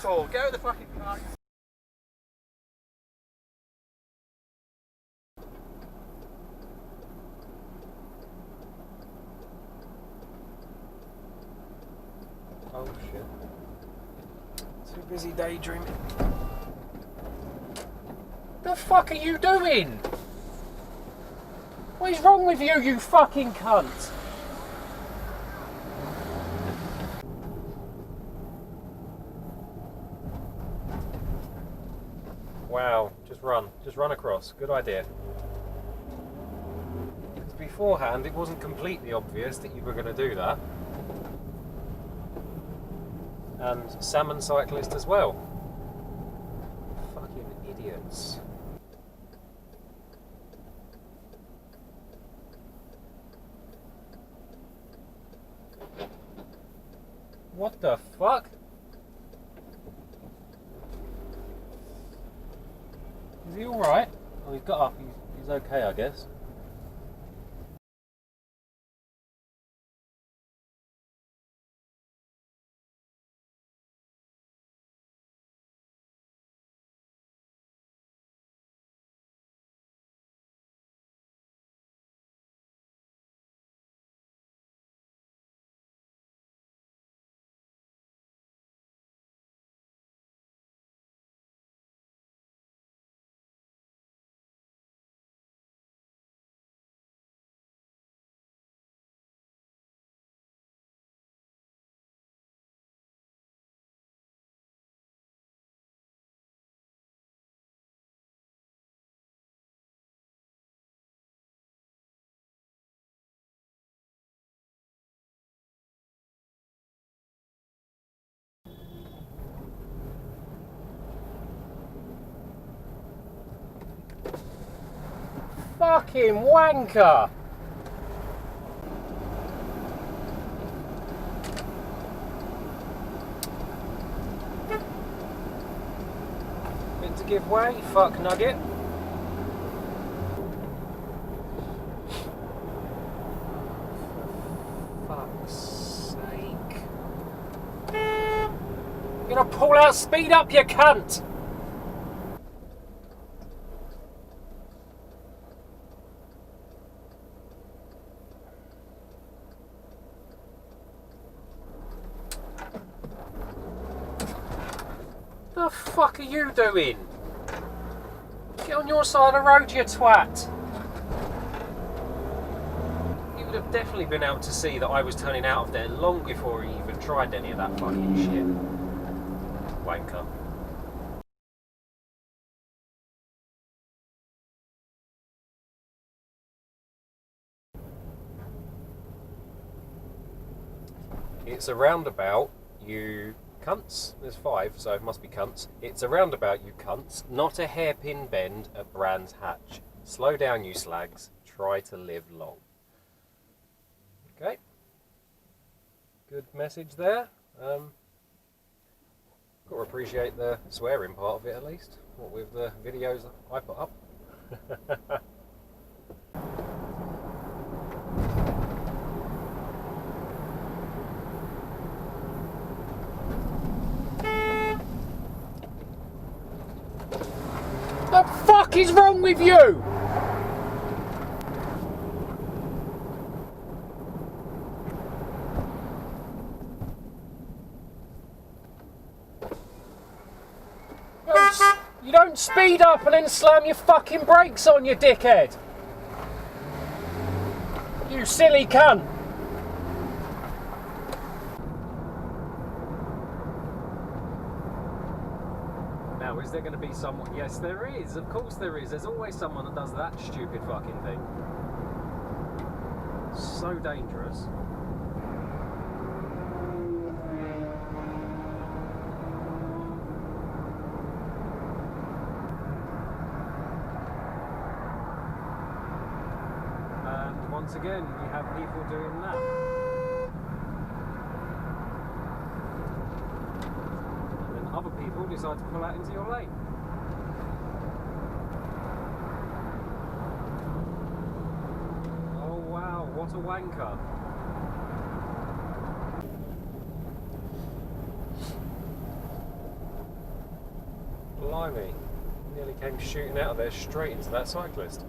for? Go to the fucking car. Oh shit. Too busy daydreaming. The fuck are you doing? What is wrong with you, you fucking cunt? Wow, just run across. Good idea. Because beforehand it wasn't completely obvious that you were going to do that. And salmon cyclist as well. Fucking idiots. What the fuck? Is he alright? Oh, he's got up. He's okay, I guess. Fucking wanker! Bit to give way, fuck nugget. For fuck's sake. You're gonna pull out, speed up, you cunt! What the fuck are you doing? Get on your side of the road, you twat! You would have definitely been able to see that I was turning out of there long before he even tried any of that fucking shit. Wanker. It's a roundabout, you cunts. There's 5, so it must be cunts. It's a roundabout, you cunts, not a hairpin bend at Brands Hatch. Slow down, you slags. Try to live long. Okay. Good message there. Got to appreciate the swearing part of it at least. What with the videos I put up. What the fuck is wrong with you? You don't speed up and then slam your fucking brakes on, you dickhead! You silly cunt! Now, is there going to be someone? Yes, there is. Of course there is. There's always someone that does that stupid fucking thing. So dangerous. And once again, you have people doing that. Other people decide to pull out into your lane. Oh wow, what a wanker. Blimey. Nearly came shooting out of there straight into that cyclist.